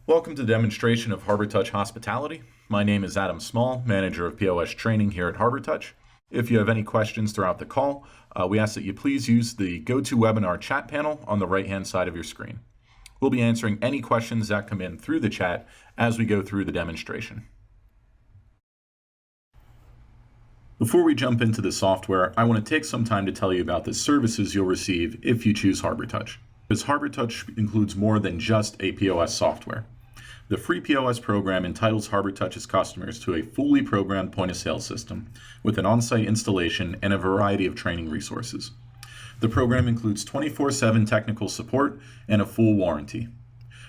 Welcome to the demonstration of Harbortouch Hospitality. My name is Adam Small, Manager of POS Training here at Harbortouch. If you have any questions throughout the call, we ask that you please use the GoToWebinar chat panel on the right-hand side of your screen. We'll be answering any questions that come in through the chat as we go through the demonstration. Before we jump into the software, I want to take some time to tell you about the services you'll receive if you choose Harbortouch, because Harbortouch includes more than just a POS software. The free POS program entitles Harbortouch's customers to a fully programmed point-of-sale system with an on-site installation and a variety of training resources. The program includes 24/7 technical support and a full warranty.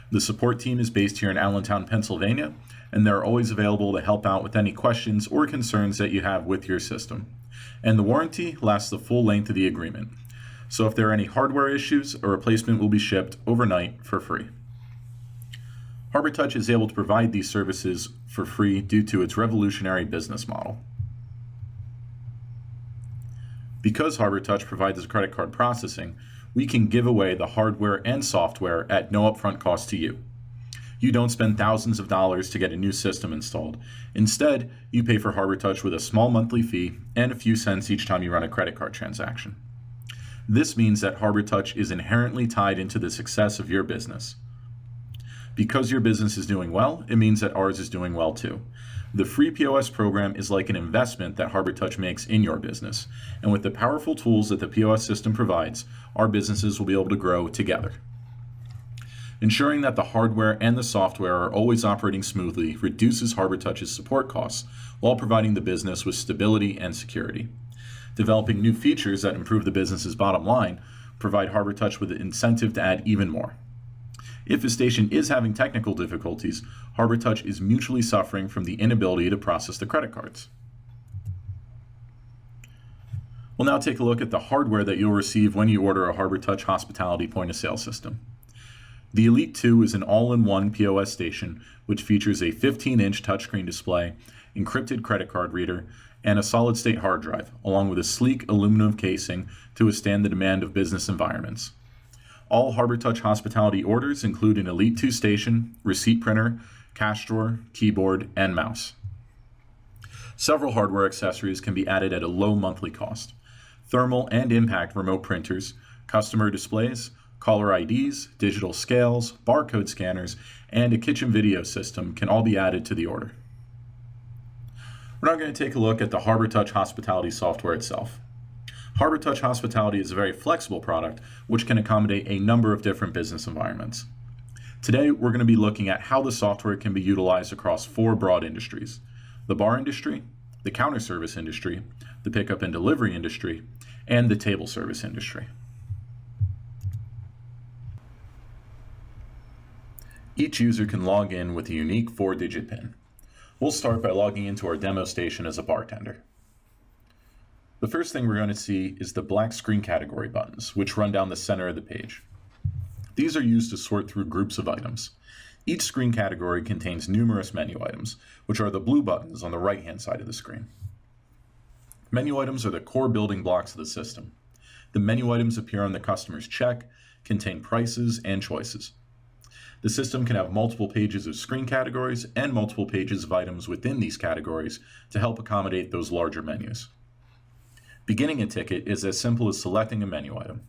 The support team is based here in Allentown, Pennsylvania, and they're always available to help out with any questions or concerns that you have with your system. And the warranty lasts the full length of the agreement. So if there are any hardware issues, a replacement will be shipped overnight for free. Harbortouch is able to provide these services for free due to its revolutionary business model. Because Harbortouch provides credit card processing, we can give away the hardware and software at no upfront cost to you. You don't spend thousands of dollars to get a new system installed. Instead, you pay for Harbortouch with a small monthly fee and a few cents each time you run a credit card transaction. This means that Harbortouch is inherently tied into the success of your business. Because your business is doing well, it means that ours is doing well too. The free POS program is like an investment that Harbortouch makes in your business. And with the powerful tools that the POS system provides, our businesses will be able to grow together. Ensuring that the hardware and the software are always operating smoothly reduces Harbortouch's support costs while providing the business with stability and security. Developing new features that improve the business's bottom line provide Harbortouch with an incentive to add even more. If a station is having technical difficulties, Harbortouch is mutually suffering from the inability to process the credit cards. We'll now take a look at the hardware that you'll receive when you order a Harbortouch Hospitality point-of-sale system. The Elite 2 is an all-in-one POS station which features a 15-inch touchscreen display, encrypted credit card reader, and a solid-state hard drive, along with a sleek aluminum casing to withstand the demand of business environments. All Harbortouch Hospitality orders include an Elite 2 station, receipt printer, cash drawer, keyboard, and mouse. Several hardware accessories can be added at a low monthly cost. Thermal and impact remote printers, customer displays, caller IDs, digital scales, barcode scanners, and a kitchen video system can all be added to the order. We're now going to take a look at the Harbortouch Hospitality software itself. Harbortouch Hospitality is a very flexible product which can accommodate a number of different business environments. Today, we're going to be looking at how the software can be utilized across 4 broad industries: the bar industry, the counter service industry, the pickup and delivery industry, and the table service industry. Each user can log in with a unique 4-digit PIN. We'll start by logging into our demo station as a bartender. The first thing we're going to see is the black screen category buttons, which run down the center of the page. These are used to sort through groups of items. Each screen category contains numerous menu items, which are the blue buttons on the right-hand side of the screen. Menu items are the core building blocks of the system. The menu items appear on the customer's check, contain prices and choices. The system can have multiple pages of screen categories and multiple pages of items within these categories to help accommodate those larger menus. Beginning a ticket is as simple as selecting a menu item.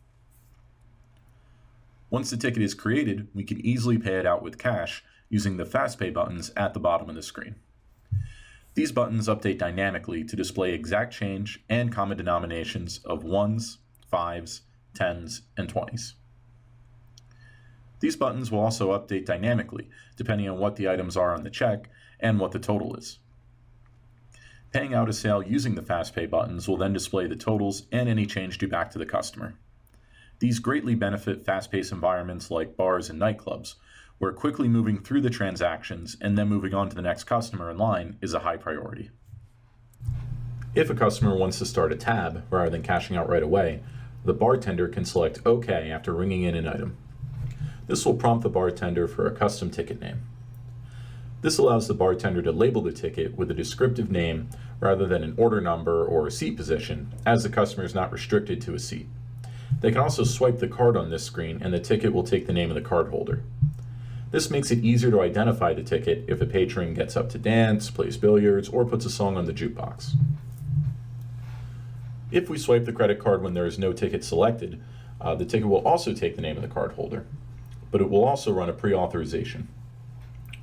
Once the ticket is created, we can easily pay it out with cash using the Fast Pay buttons at the bottom of the screen. These buttons update dynamically to display exact change and common denominations of 1s, 5s, 10s, and 20s. These buttons will also update dynamically depending on what the items are on the check and what the total is. Paying out a sale using the Fast Pay buttons will then display the totals and any change due back to the customer. These greatly benefit fast-paced environments like bars and nightclubs, where quickly moving through the transactions and then moving on to the next customer in line is a high priority. If a customer wants to start a tab rather than cashing out right away, the bartender can select OK after ringing in an item. This will prompt the bartender for a custom ticket name. This allows the bartender to label the ticket with a descriptive name rather than an order number or a seat position, as the customer is not restricted to a seat. They can also swipe the card on this screen and the ticket will take the name of the cardholder. This makes it easier to identify the ticket if a patron gets up to dance, plays billiards, or puts a song on the jukebox. If we swipe the credit card when there is no ticket selected, the ticket will also take the name of the card holder, but it will also run a pre-authorization.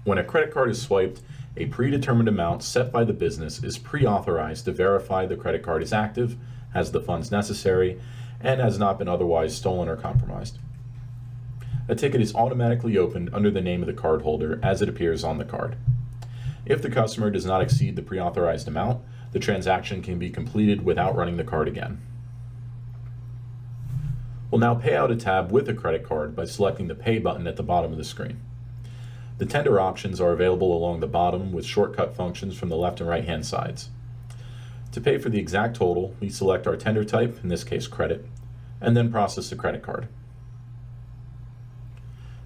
When a credit card is swiped, a predetermined amount set by the business is pre-authorized to verify the credit card is active, has the funds necessary, and has not been otherwise stolen or compromised. A ticket is automatically opened under the name of the card holder as it appears on the card. If the customer does not exceed the pre-authorized amount, the transaction can be completed without running the card again. We'll now pay out a tab with a credit card by selecting the Pay button at the bottom of the screen. The tender options are available along the bottom with shortcut functions from the left and right hand sides. To pay for the exact total, we select our tender type, in this case credit, and then process the credit card.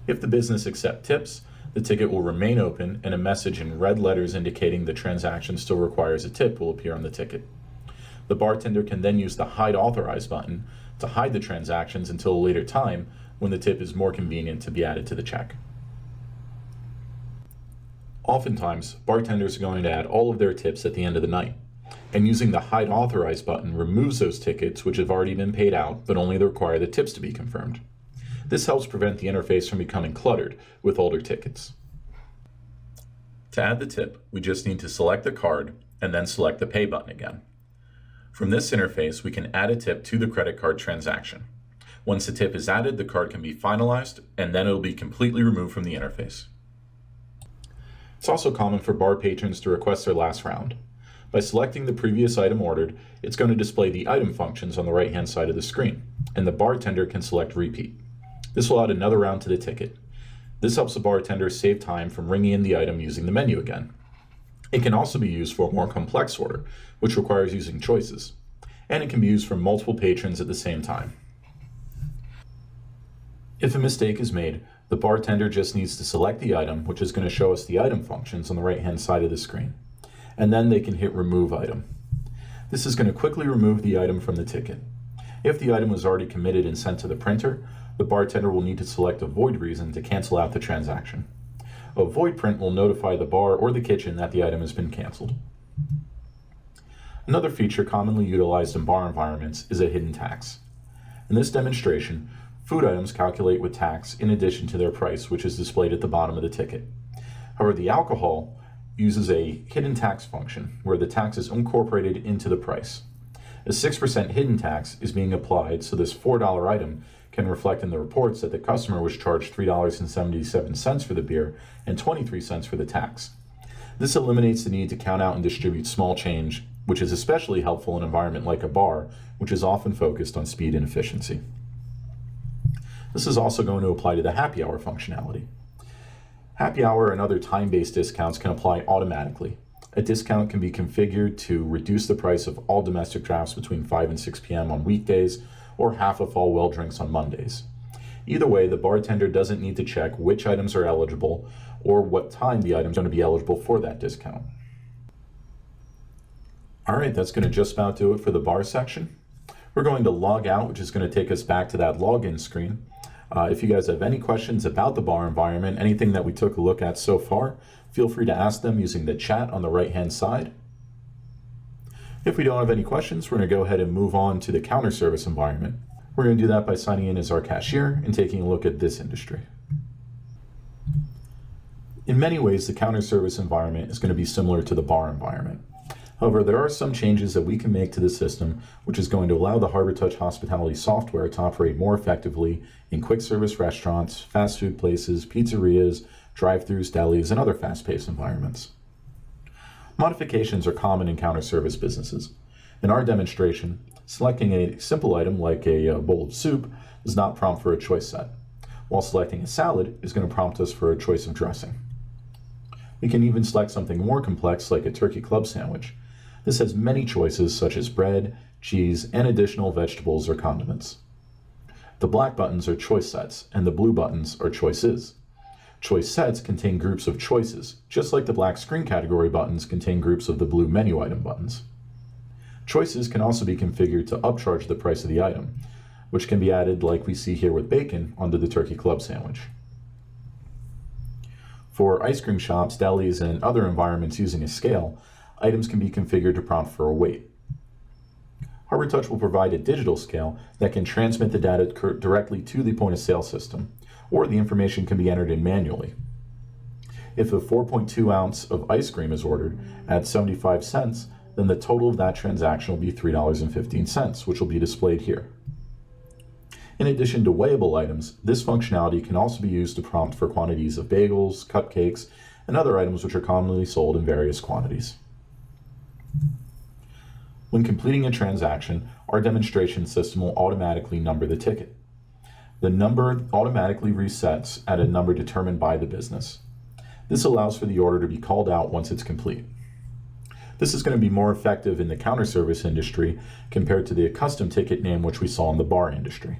If the business accepts tips, the ticket will remain open and a message in red letters indicating the transaction still requires a tip will appear on the ticket. The bartender can then use the Hide Authorized button to hide the transactions until a later time when the tip is more convenient to be added to the check. Oftentimes, bartenders are going to add all of their tips at the end of the night, and using the Hide Authorized button removes those tickets which have already been paid out but only require the tips to be confirmed. This helps prevent the interface from becoming cluttered with older tickets. To add the tip, we just need to select the card and then select the Pay button again. From this interface, we can add a tip to the credit card transaction. Once the tip is added, the card can be finalized and then it will be completely removed from the interface. It's also common for bar patrons to request their last round. By selecting the previous item ordered, it's going to display the item functions on the right-hand side of the screen, and the bartender can select Repeat. This will add another round to the ticket. This helps the bartender save time from ringing in the item using the menu again. It can also be used for a more complex order, which requires using choices, and it can be used for multiple patrons at the same time. If a mistake is made, the bartender just needs to select the item, which is going to show us the item functions on the right-hand side of the screen, and then they can hit Remove Item. This is going to quickly remove the item from the ticket. If the item was already committed and sent to the printer, the bartender will need to select a void reason to cancel out the transaction. A void print will notify the bar or the kitchen that the item has been canceled. Another feature commonly utilized in bar environments is a hidden tax. In this demonstration, food items calculate with tax in addition to their price, which is displayed at the bottom of the ticket. However, the alcohol uses a hidden tax function where the tax is incorporated into the price. A 6% hidden tax is being applied, so this $4 item can reflect in the reports that the customer was charged $3.77 for the beer and 23 cents for the tax. This eliminates the need to count out and distribute small change, which is especially helpful in an environment like a bar, which is often focused on speed and efficiency. This is also going to apply to the happy hour functionality. Happy hour and other time-based discounts can apply automatically. A discount can be configured to reduce the price of all domestic drafts between 5 and 6 p.m. on weekdays, or half of all well drinks on Mondays. Either way, the bartender doesn't need to check which items are eligible or what time the item is going to be eligible for that discount. All right, that's going to just about do it for the bar section. We're going to log out, which is going to take us back to that login screen. If you guys have any questions about the bar environment, anything that we took a look at so far, feel free to ask them using the chat on the right-hand side. If we don't have any questions, we're going to go ahead and move on to the counter service environment. We're going to do that by signing in as our cashier and taking a look at this industry. In many ways, the counter service environment is going to be similar to the bar environment. However, there are some changes that we can make to the system, which is going to allow the Harbortouch hospitality software to operate more effectively in quick service restaurants, fast food places, pizzerias, drive-thrus, delis, and other fast-paced environments. Modifications are common in counter service businesses. In our demonstration, selecting a simple item like a bowl of soup does not prompt for a choice set, while selecting a salad is going to prompt us for a choice of dressing. We can even select something more complex like a turkey club sandwich. This has many choices such as bread, cheese, and additional vegetables or condiments. The black buttons are choice sets, and the blue buttons are choices. Choice sets contain groups of choices, just like the black screen category buttons contain groups of the blue menu item buttons. Choices can also be configured to upcharge the price of the item, which can be added like we see here with bacon onto the turkey club sandwich. For ice cream shops, delis, and other environments using a scale, items can be configured to prompt for a weight. Harbortouch will provide a digital scale that can transmit the data directly to the point-of-sale system, or the information can be entered in manually. If a 4.2 ounce of ice cream is ordered at 75 cents, then the total of that transaction will be $3.15, which will be displayed here. In addition to weighable items, this functionality can also be used to prompt for quantities of bagels, cupcakes, and other items which are commonly sold in various quantities. When completing a transaction, our demonstration system will automatically number the ticket. The number automatically resets at a number determined by the business. This allows for the order to be called out once it's complete. This is going to be more effective in the counter service industry compared to the custom ticket name which we saw in the bar industry.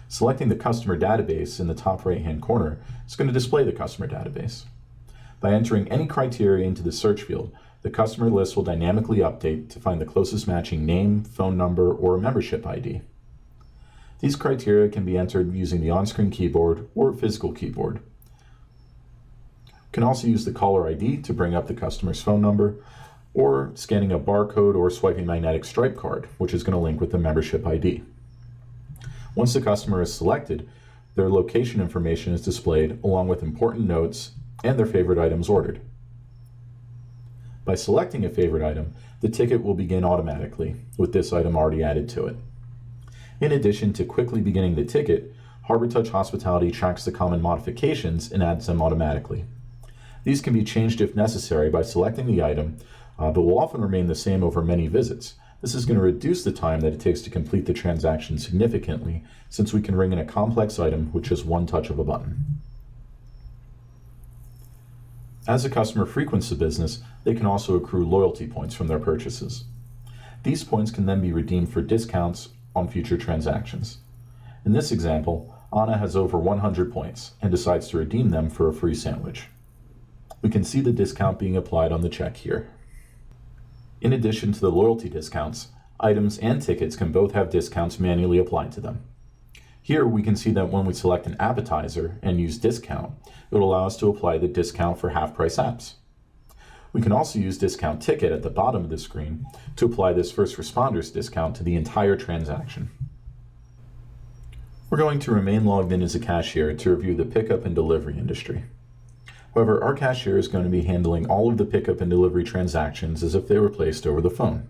Selecting the customer database in the top right-hand corner is going to display the customer database. By entering any criteria into the search field, the customer list will dynamically update to find the closest matching name, phone number, or a membership ID. These criteria can be entered using the on-screen keyboard or physical keyboard. You can also use the caller ID to bring up the customer's phone number, or scanning a barcode or swiping magnetic stripe card, which is going to link with the membership ID. Once the customer is selected, their location information is displayed along with important notes and their favorite items ordered. By selecting a favorite item, the ticket will begin automatically, with this item already added to it. In addition to quickly beginning the ticket, Harbortouch Hospitality tracks the common modifications and adds them automatically. These can be changed if necessary by selecting the item, but will often remain the same over many visits. This is going to reduce the time that it takes to complete the transaction significantly, since we can ring in a complex item with just one touch of a button. As a customer frequents the business, they can also accrue loyalty points from their purchases. These points can then be redeemed for discounts on future transactions. In this example, Anna has over 100 points and decides to redeem them for a free sandwich. We can see the discount being applied on the check here. In addition to the loyalty discounts, items and tickets can both have discounts manually applied to them. Here we can see that when we select an appetizer and use discount, it will allow us to apply the discount for half-price apps. We can also use discount ticket at the bottom of the screen to apply this first responders discount to the entire transaction. We're going to remain logged in as a cashier to review the pickup and delivery industry. However, our cashier is going to be handling all of the pickup and delivery transactions as if they were placed over the phone.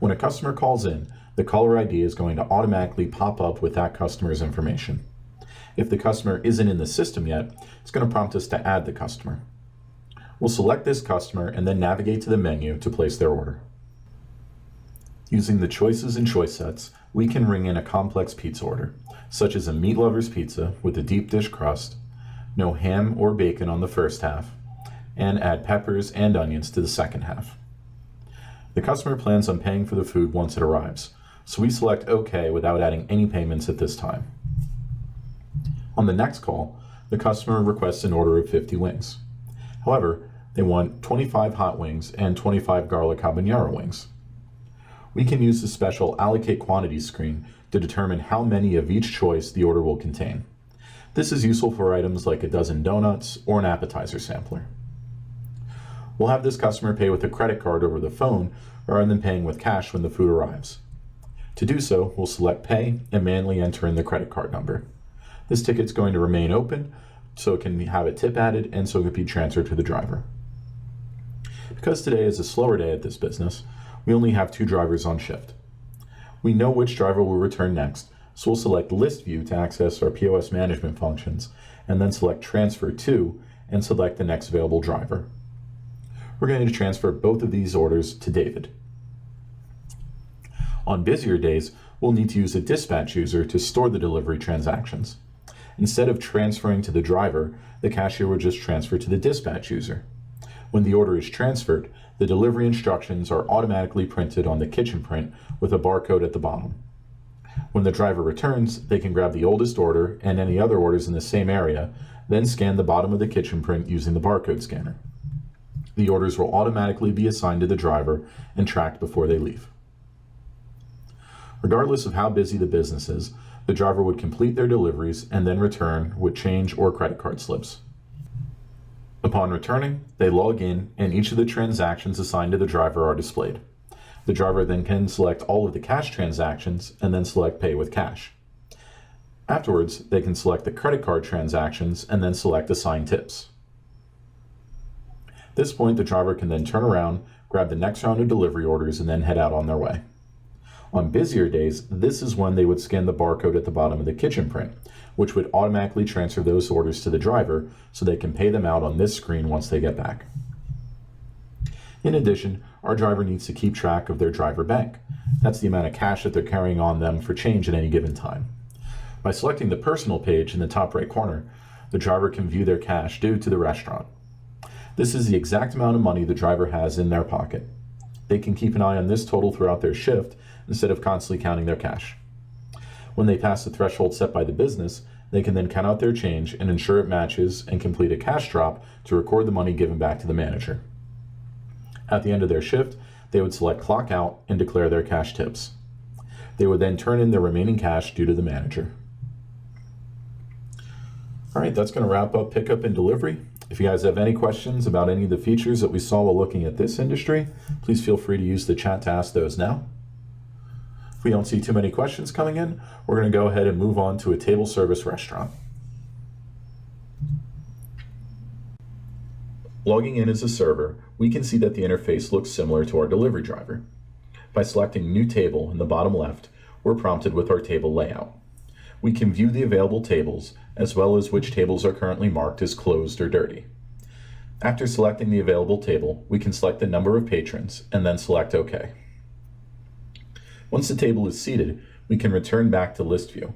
When a customer calls in, the caller ID is going to automatically pop up with that customer's information. If the customer isn't in the system yet, it's going to prompt us to add the customer. We'll select this customer and then navigate to the menu to place their order. Using the choices and choice sets, we can ring in a complex pizza order, such as a meat lover's pizza with a deep dish crust, no ham or bacon on the first half, and add peppers and onions to the second half. The customer plans on paying for the food once it arrives, so we select OK without adding any payments at this time. On the next call, the customer requests an order of 50 wings. However, they want 25 hot wings and 25 garlic habanero wings. We can use the special allocate quantities screen to determine how many of each choice the order will contain. This is useful for items like a dozen donuts or an appetizer sampler. We'll have this customer pay with a credit card over the phone rather than paying with cash when the food arrives. To do so, we'll select Pay and manually enter in the credit card number. This ticket's going to remain open, so it can have a tip added and so it can be transferred to the driver. Because today is a slower day at this business, we only have 2 drivers on shift. We know which driver will return next, so we'll select List View to access our POS management functions, and then select Transfer To and select the next available driver. We're going to transfer both of these orders to David. On busier days, we'll need to use a dispatch user to store the delivery transactions. Instead of transferring to the driver, the cashier will just transfer to the dispatch user. When the order is transferred, the delivery instructions are automatically printed on the kitchen print with a barcode at the bottom. When the driver returns, they can grab the oldest order and any other orders in the same area, then scan the bottom of the kitchen print using the barcode scanner. The orders will automatically be assigned to the driver and tracked before they leave. Regardless of how busy the business is, The driver would complete their deliveries and then return with change or credit card slips. Upon returning, they log in and each of the transactions assigned to the driver are displayed. The driver then can select all of the cash transactions and then select Pay with Cash. Afterwards, they can select the credit card transactions and then select Assign Tips. At this point, the driver can then turn around, grab the next round of delivery orders, and then head out on their way. On busier days, this is when they would scan the barcode at the bottom of the kitchen print, which would automatically transfer those orders to the driver so they can pay them out on this screen once they get back. In addition, our driver needs to keep track of their driver bank. That's the amount of cash that they're carrying on them for change at any given time. By selecting the personal page in the top right corner, the driver can view their cash due to the restaurant. This is the exact amount of money the driver has in their pocket. They can keep an eye on this total throughout their shift instead of constantly counting their cash. When they pass the threshold set by the business, they can then count out their change and ensure it matches and complete a cash drop to record the money given back to the manager. At the end of their shift, they would select Clock Out and declare their cash tips. They would then turn in their remaining cash due to the manager. All right, that's going to wrap up pickup and delivery. If you guys have any questions about any of the features that we saw while looking at this industry, please feel free to use the chat to ask those now. If we don't see too many questions coming in, we're going to go ahead and move on to a table service restaurant. Logging in as a server, we can see that the interface looks similar to our delivery driver. By selecting New Table in the bottom left, we're prompted with our table layout. We can view the available tables, as well as which tables are currently marked as closed or dirty. After selecting the available table, we can select the number of patrons and then select OK. Once the table is seated, we can return back to list view.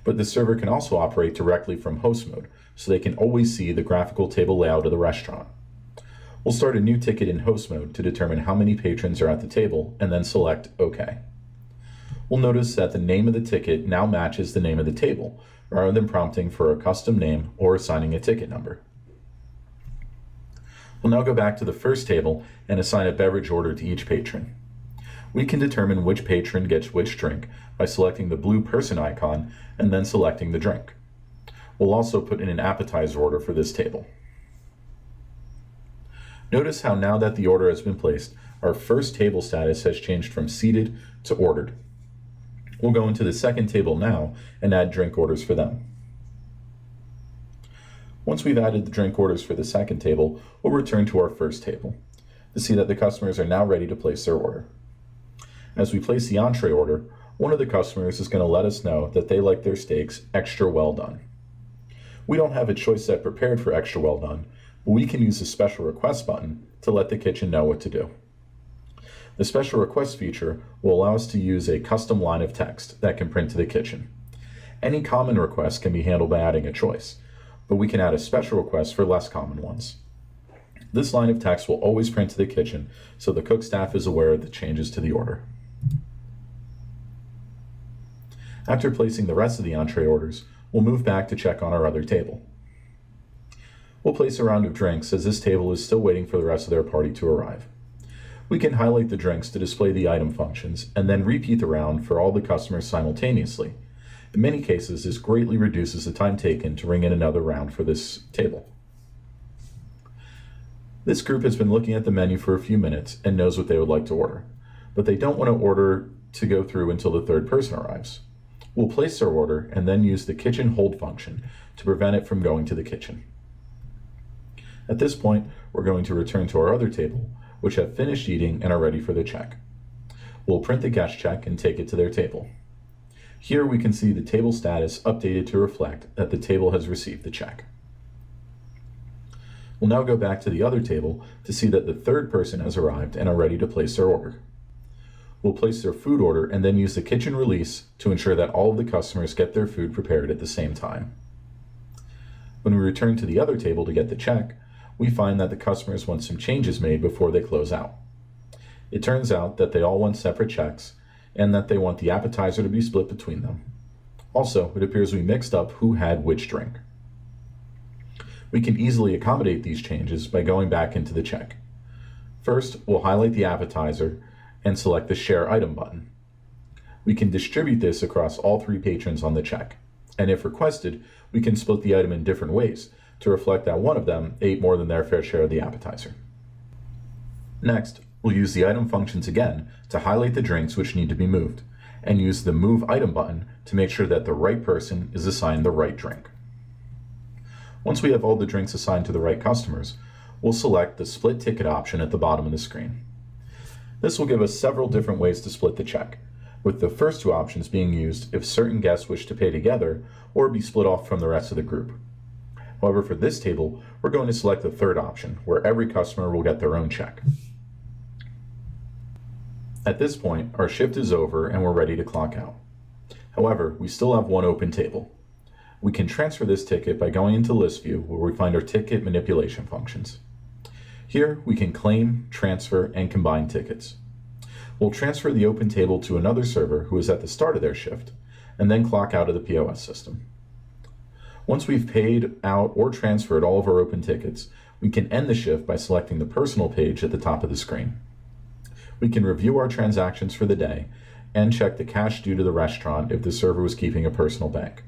But the server can also operate directly from host mode, so they can always see the graphical table layout of the restaurant. We'll start a new ticket in host mode to determine how many patrons are at the table and then select OK. We'll notice that the name of the ticket now matches the name of the table, rather than prompting for a custom name or assigning a ticket number. We'll now go back to the first table and assign a beverage order to each patron. We can determine which patron gets which drink by selecting the blue person icon and then selecting the drink. We'll also put in an appetizer order for this table. Notice how now that the order has been placed, our first table status has changed from seated to ordered. We'll go into the second table now and add drink orders for them. Once we've added the drink orders for the second table, we'll return to our first table to see that the customers are now ready to place their order. As we place the entree order, one of the customers is going to let us know that they like their steaks extra well done. We don't have a choice set prepared for extra well done, but we can use the special request button to let the kitchen know what to do. The special request feature will allow us to use a custom line of text that can print to the kitchen. Any common request can be handled by adding a choice, but we can add a special request for less common ones. This line of text will always print to the kitchen, so the cook staff is aware of the changes to the order. After placing the rest of the entree orders, we'll move back to check on our other table. We'll place a round of drinks as this table is still waiting for the rest of their party to arrive. We can highlight the drinks to display the item functions and then repeat the round for all the customers simultaneously. In many cases, this greatly reduces the time taken to ring in another round for this table. This group has been looking at the menu for a few minutes and knows what they would like to order, but they don't want to order to go through until the third person arrives. We'll place their order and then use the kitchen hold function to prevent it from going to the kitchen. At this point, we're going to return to our other table, which have finished eating and are ready for the check. We'll print the guest check and take it to their table. Here we can see the table status updated to reflect that the table has received the check. We'll now go back to the other table to see that the third person has arrived and are ready to place their order. We'll place their food order and then use the kitchen release to ensure that all of the customers get their food prepared at the same time. When we return to the other table to get the check, we find that the customers want some changes made before they close out. It turns out that they all want separate checks and that they want the appetizer to be split between them. Also, it appears we mixed up who had which drink. We can easily accommodate these changes by going back into the check. First, we'll highlight the appetizer and select the Share Item button. We can distribute this across all 3 patrons on the check, and if requested, we can split the item in different ways to reflect that one of them ate more than their fair share of the appetizer. Next, we'll use the item functions again to highlight the drinks which need to be moved, and use the Move Item button to make sure that the right person is assigned the right drink. Once we have all the drinks assigned to the right customers, we'll select the Split Ticket option at the bottom of the screen. This will give us several different ways to split the check, with the first 2 options being used if certain guests wish to pay together or be split off from the rest of the group. However, for this table, we're going to select the third option, where every customer will get their own check. At this point, our shift is over and we're ready to clock out. However, we still have one open table. We can transfer this ticket by going into List View, where we find our ticket manipulation functions. Here, we can claim, transfer, and combine tickets. We'll transfer the open table to another server who is at the start of their shift, and then clock out of the POS system. Once we've paid out or transferred all of our open tickets, we can end the shift by selecting the personal page at the top of the screen. We can review our transactions for the day and check the cash due to the restaurant if the server was keeping a personal bank.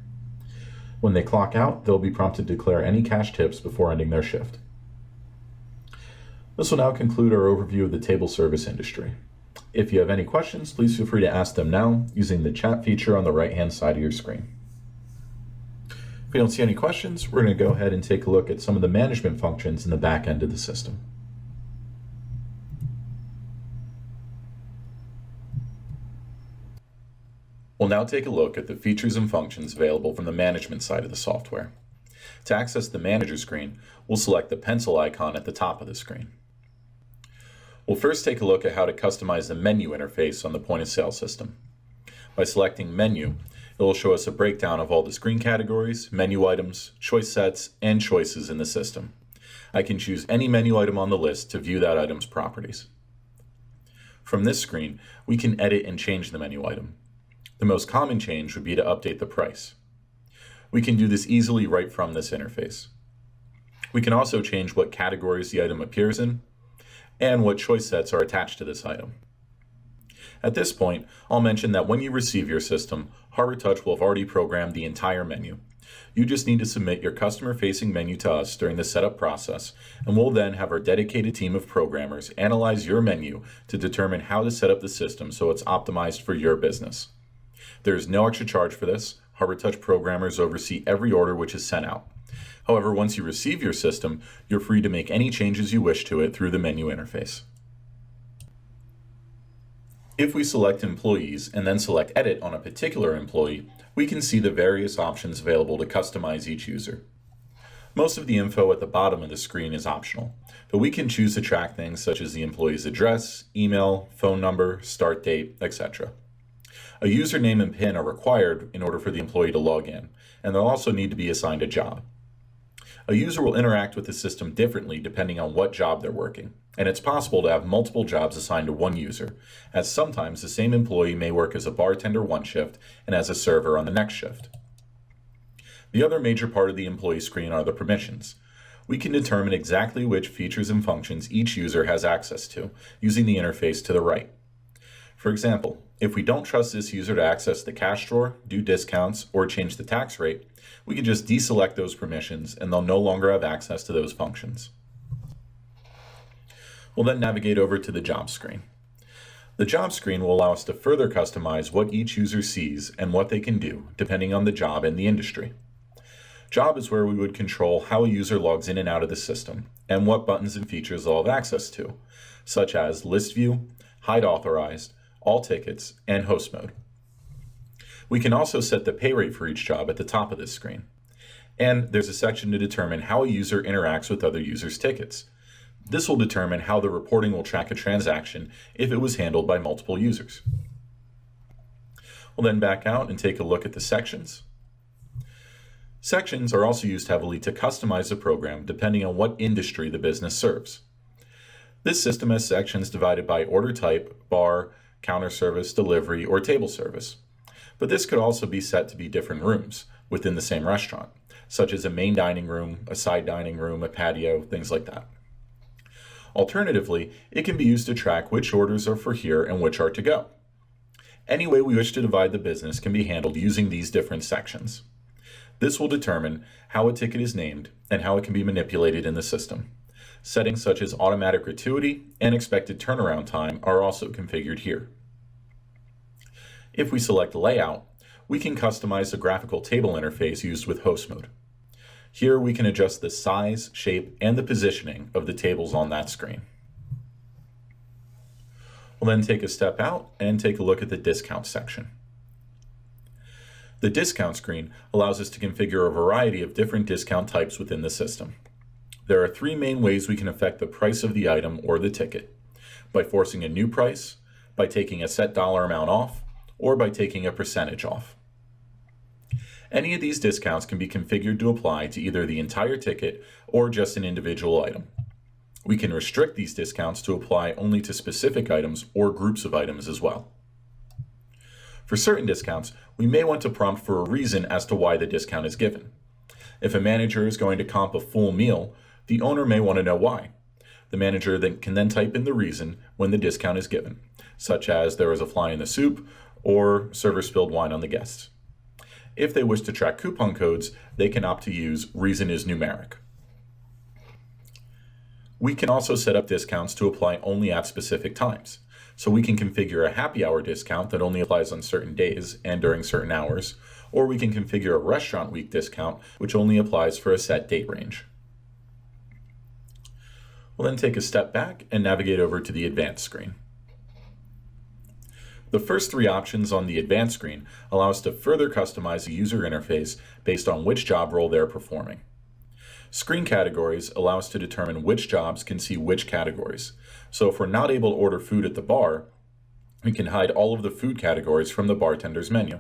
When they clock out, they'll be prompted to declare any cash tips before ending their shift. This will now conclude our overview of the table service industry. If you have any questions, please feel free to ask them now using the chat feature on the right-hand side of your screen. If we don't see any questions, we're going to go ahead and take a look at some of the management functions in the back end of the system. We'll now take a look at the features and functions available from the management side of the software. To access the manager screen, we'll select the pencil icon at the top of the screen. We'll first take a look at how to customize the menu interface on the point of sale system. By selecting Menu, it will show us a breakdown of all the screen categories, menu items, choice sets, and choices in the system. I can choose any menu item on the list to view that item's properties. From this screen, we can edit and change the menu item. The most common change would be to update the price. We can do this easily right from this interface. We can also change what categories the item appears in, and what choice sets are attached to this item. At this point, I'll mention that when you receive your system, Harbortouch will have already programmed the entire menu. You just need to submit your customer-facing menu to us during the setup process, and we'll then have our dedicated team of programmers analyze your menu to determine how to set up the system so it's optimized for your business. There is no extra charge for this. Harbortouch programmers oversee every order which is sent out. However, once you receive your system, you're free to make any changes you wish to it through the menu interface. If we select Employees and then select Edit on a particular employee, we can see the various options available to customize each user. Most of the info at the bottom of the screen is optional, but we can choose to track things such as the employee's address, email, phone number, start date, etc. A username and PIN are required in order for the employee to log in, and they'll also need to be assigned a job. A user will interact with the system differently depending on what job they're working, and it's possible to have multiple jobs assigned to one user, as sometimes the same employee may work as a bartender one shift and as a server on the next shift. The other major part of the employee screen are the permissions. We can determine exactly which features and functions each user has access to using the interface to the right. For example, if we don't trust this user to access the cash drawer, do discounts, or change the tax rate, we can just deselect those permissions and they'll no longer have access to those functions. We'll then navigate over to the job screen. The job screen will allow us to further customize what each user sees and what they can do, depending on the job and the industry. Job is where we would control how a user logs in and out of the system, and what buttons and features they'll have access to, such as List View, Hide Authorized, All Tickets, and Host Mode. We can also set the pay rate for each job at the top of this screen. And there's a section to determine how a user interacts with other users' tickets. This will determine how the reporting will track a transaction if it was handled by multiple users. We'll then back out and take a look at the sections. Sections are also used heavily to customize the program depending on what industry the business serves. This system has sections divided by order type, bar, counter service, delivery, or table service. But this could also be set to be different rooms within the same restaurant, such as a main dining room, a side dining room, a patio, things like that. Alternatively, it can be used to track which orders are for here and which are to go. Any way we wish to divide the business can be handled using these different sections. This will determine how a ticket is named and how it can be manipulated in the system. Settings such as automatic gratuity and expected turnaround time are also configured here. If we select Layout, we can customize the graphical table interface used with host mode. Here we can adjust the size, shape, and the positioning of the tables on that screen. We'll then take a step out and take a look at the discount section. The discount screen allows us to configure a variety of different discount types within the system. There are three main ways we can affect the price of the item or the ticket: by forcing a new price, by taking a set dollar amount off, or by taking a percentage off. Any of these discounts can be configured to apply to either the entire ticket or just an individual item. We can restrict these discounts to apply only to specific items or groups of items as well. For certain discounts, we may want to prompt for a reason as to why the discount is given. If a manager is going to comp a full meal, the owner may want to know why. The manager can then type in the reason when the discount is given, such as there was a fly in the soup or server spilled wine on the guests. If they wish to track coupon codes, they can opt to use reason is numeric. We can also set up discounts to apply only at specific times. So we can configure a happy hour discount that only applies on certain days and during certain hours, or we can configure a restaurant week discount which only applies for a set date range. We'll then take a step back and navigate over to the advanced screen. The first three options on the advanced screen allow us to further customize the user interface based on which job role they're performing. Screen categories allow us to determine which jobs can see which categories. So if we're not able to order food at the bar, we can hide all of the food categories from the bartender's menu.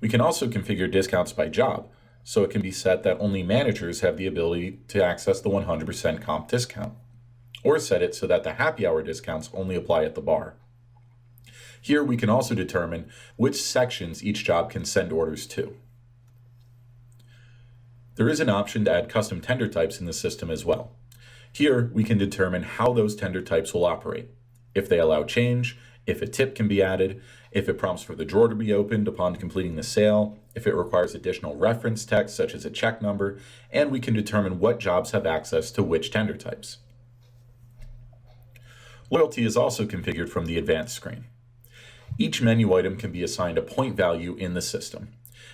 We can also configure discounts by job, so it can be set that only managers have the ability to access the 100% comp discount, or set it so that the happy hour discounts only apply at the bar. Here we can also determine which sections each job can send orders to. There is an option to add custom tender types in the system as well. Here we can determine how those tender types will operate, if they allow change, if a tip can be added, if it prompts for the drawer to be opened upon completing the sale, if it requires additional reference text such as a check number, and we can determine what jobs have access to which tender types. Loyalty is also configured from the advanced screen. Each menu item can be assigned a point value in the system.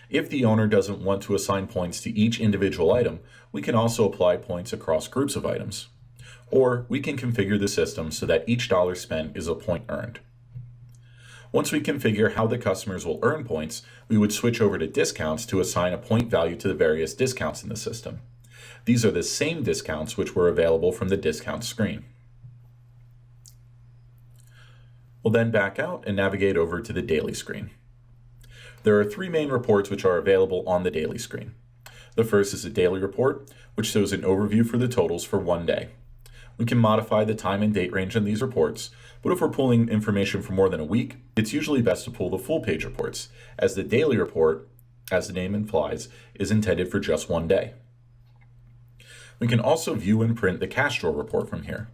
If the owner doesn't want to assign points to each individual item, we can also apply points across groups of items. Or we can configure the system so that each dollar spent is a point earned. Once we configure how the customers will earn points, we would switch over to discounts to assign a point value to the various discounts in the system. These are the same discounts which were available from the discount screen. We'll then back out and navigate over to the daily screen. There are three main reports which are available on the daily screen. The first is a daily report, which shows an overview for the totals for one day. We can modify the time and date range on these reports, but if we're pulling information for more than a week, it's usually best to pull the full page reports, as the daily report, as the name implies, is intended for just one day. We can also view and print the cash drawer report from here.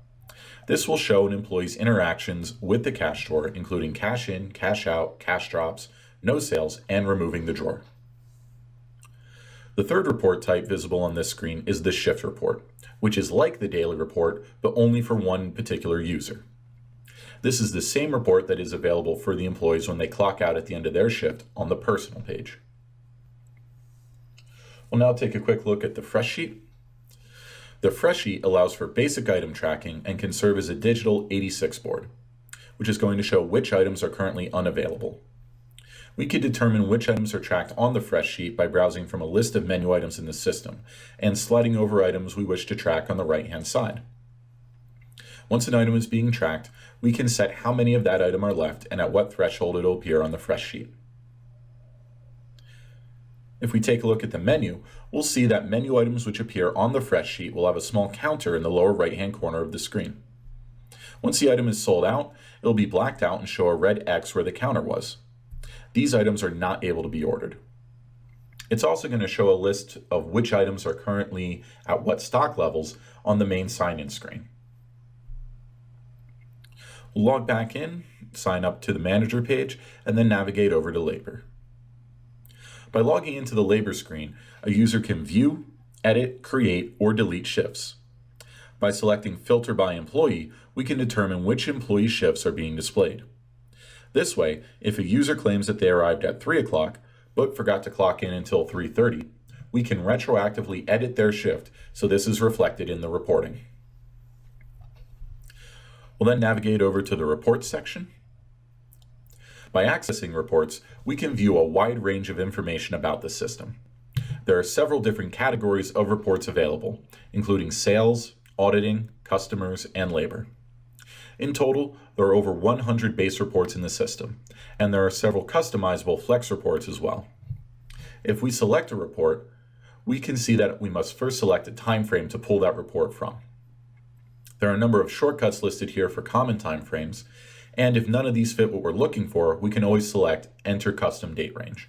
This will show an employee's interactions with the cash drawer, including cash in, cash out, cash drops, no sales, and removing the drawer. The third report type visible on this screen is the shift report, which is like the daily report, but only for one particular user. This is the same report that is available for the employees when they clock out at the end of their shift on the personal page. We'll now take a quick look at the fresh sheet. The fresh sheet allows for basic item tracking and can serve as a digital 86 board, which is going to show which items are currently unavailable. We could determine which items are tracked on the fresh sheet by browsing from a list of menu items in the system and sliding over items we wish to track on the right-hand side. Once an item is being tracked, we can set how many of that item are left and at what threshold it will appear on the fresh sheet. If we take a look at the menu, we'll see that menu items which appear on the fresh sheet will have a small counter in the lower right-hand corner of the screen. Once the item is sold out, it will be blacked out and show a red X where the counter was. These items are not able to be ordered. It's also going to show a list of which items are currently at what stock levels on the main sign-in screen. We'll log back in, sign up to the manager page, and then navigate over to labor. By logging into the labor screen, a user can view, edit, create, or delete shifts. By selecting Filter by Employee, we can determine which employee shifts are being displayed. This way, if a user claims that they arrived at 3 o'clock, but forgot to clock in until 3:30, we can retroactively edit their shift so this is reflected in the reporting. We'll then navigate over to the Reports section. By accessing reports, we can view a wide range of information about the system. There are several different categories of reports available, including sales, auditing, customers, and labor. In total, there are over 100 base reports in the system, and there are several customizable flex reports as well. If we select a report, we can see that we must first select a time frame to pull that report from. There are a number of shortcuts listed here for common time frames, and if none of these fit what we're looking for, we can always select Enter Custom Date Range.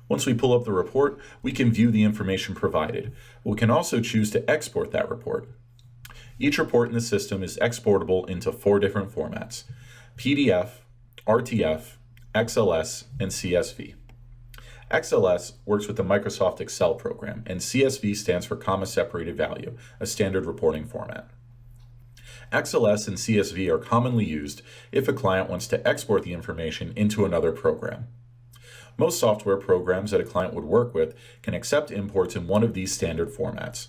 Once we pull up the report, we can view the information provided. We can also choose to export that report. Each report in the system is exportable into 4 different formats: PDF, RTF, XLS, and CSV. XLS works with the Microsoft Excel program, and CSV stands for Comma Separated Value, a standard reporting format. XLS and CSV are commonly used if a client wants to export the information into another program. Most software programs that a client would work with can accept imports in one of these standard formats.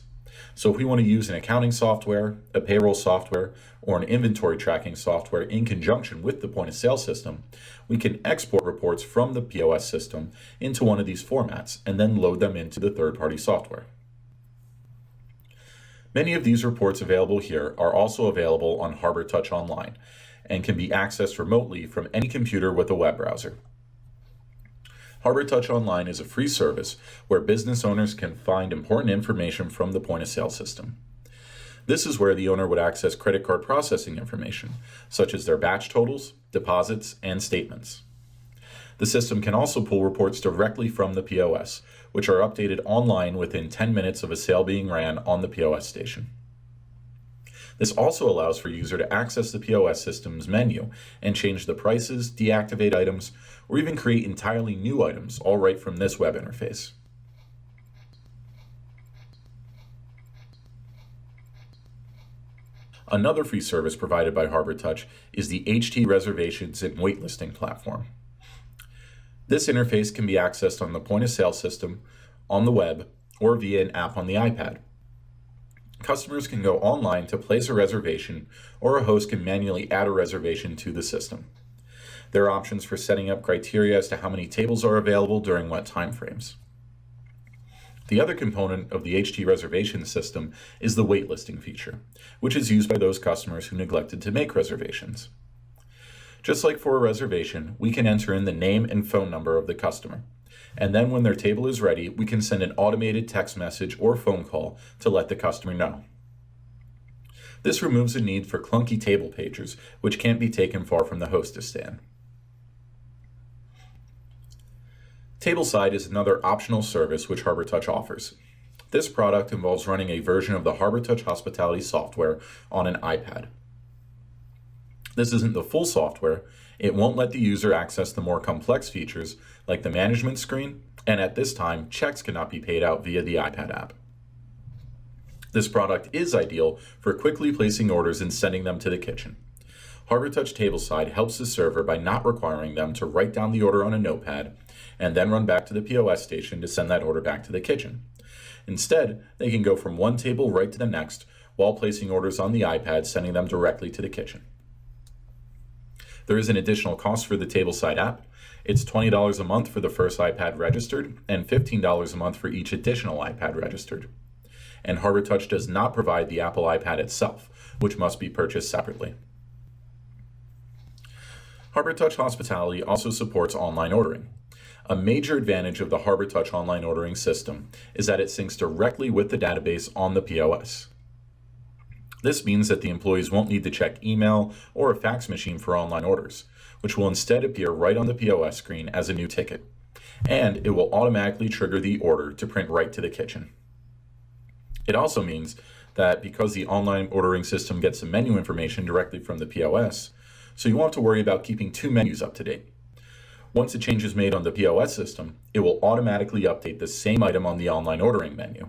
So if we want to use an accounting software, a payroll software, or an inventory tracking software in conjunction with the point of sale system, we can export reports from the POS system into one of these formats and then load them into the third-party software. Many of these reports available here are also available on Harbortouch Online and can be accessed remotely from any computer with a web browser. Harbortouch Online is a free service where business owners can find important information from the point of sale system. This is where the owner would access credit card processing information, such as their batch totals, deposits, and statements. The system can also pull reports directly from the POS, which are updated online within 10 minutes of a sale being ran on the POS station. This also allows for a user to access the POS system's menu and change the prices, deactivate items, or even create entirely new items, all right from this web interface. Another free service provided by Harbortouch is the HT reservations and waitlisting platform. This interface can be accessed on the point of sale system, on the web, or via an app on the iPad. Customers can go online to place a reservation, or a host can manually add a reservation to the system. There are options for setting up criteria as to how many tables are available during what time frames. The other component of the HT reservation system is the waitlisting feature, which is used by those customers who neglected to make reservations. Just like for a reservation, we can enter in the name and phone number of the customer, and then when their table is ready, we can send an automated text message or phone call to let the customer know. This removes the need for clunky table pagers, which can't be taken far from the hostess stand. Tableside is another optional service which Harbortouch offers. This product involves running a version of the Harbortouch hospitality software on an iPad. This isn't the full software. It won't let the user access the more complex features like the management screen, and at this time, checks cannot be paid out via the iPad app. This product is ideal for quickly placing orders and sending them to the kitchen. Harbortouch Tableside helps the server by not requiring them to write down the order on a notepad and then run back to the POS station to send that order back to the kitchen. Instead, they can go from one table right to the next while placing orders on the iPad, sending them directly to the kitchen. There is an additional cost for the Tableside app. It's $20 a month for the first iPad registered and $15 a month for each additional iPad registered. And Harbortouch does not provide the Apple iPad itself, which must be purchased separately. Harbortouch Hospitality also supports online ordering. A major advantage of the Harbortouch online ordering system is that it syncs directly with the database on the POS. This means that the employees won't need to check email or a fax machine for online orders, which will instead appear right on the POS screen as a new ticket, and it will automatically trigger the order to print right to the kitchen. It also means that because the online ordering system gets the menu information directly from the POS, so you won't have to worry about keeping two menus up to date. Once a change is made on the POS system, it will automatically update the same item on the online ordering menu.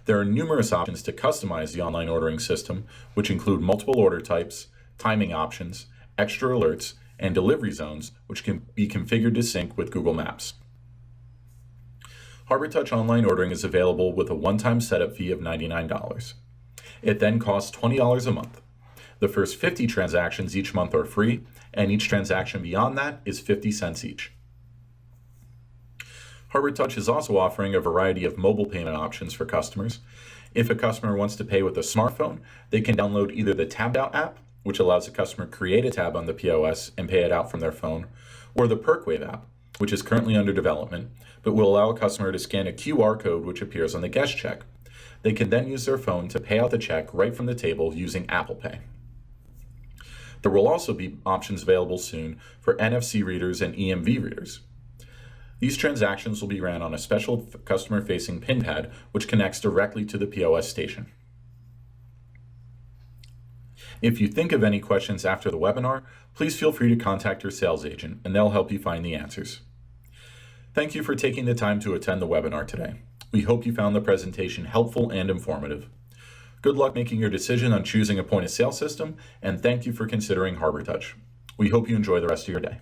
There are numerous options to customize the online ordering system, which include multiple order types, timing options, extra alerts, and delivery zones, which can be configured to sync with Google Maps. Harbortouch online ordering is available with a one-time setup fee of $99. It then costs $20 a month. The first 50 transactions each month are free, and each transaction beyond that is 50 cents each. Harbortouch is also offering a variety of mobile payment options for customers. If a customer wants to pay with a smartphone, they can download either the Tabbed Out app, which allows a customer to create a tab on the POS and pay it out from their phone, or the PerkWave app, which is currently under development, but will allow a customer to scan a QR code which appears on the guest check. They can then use their phone to pay out the check right from the table using Apple Pay. There will also be options available soon for NFC readers and EMV readers. These transactions will be ran on a special customer-facing PIN pad, which connects directly to the POS station. If you think of any questions after the webinar, please feel free to contact your sales agent, and they'll help you find the answers. Thank you for taking the time to attend the webinar today. We hope you found the presentation helpful and informative. Good luck making your decision on choosing a point-of-sale system, and thank you for considering Harbortouch. We hope you enjoy the rest of your day.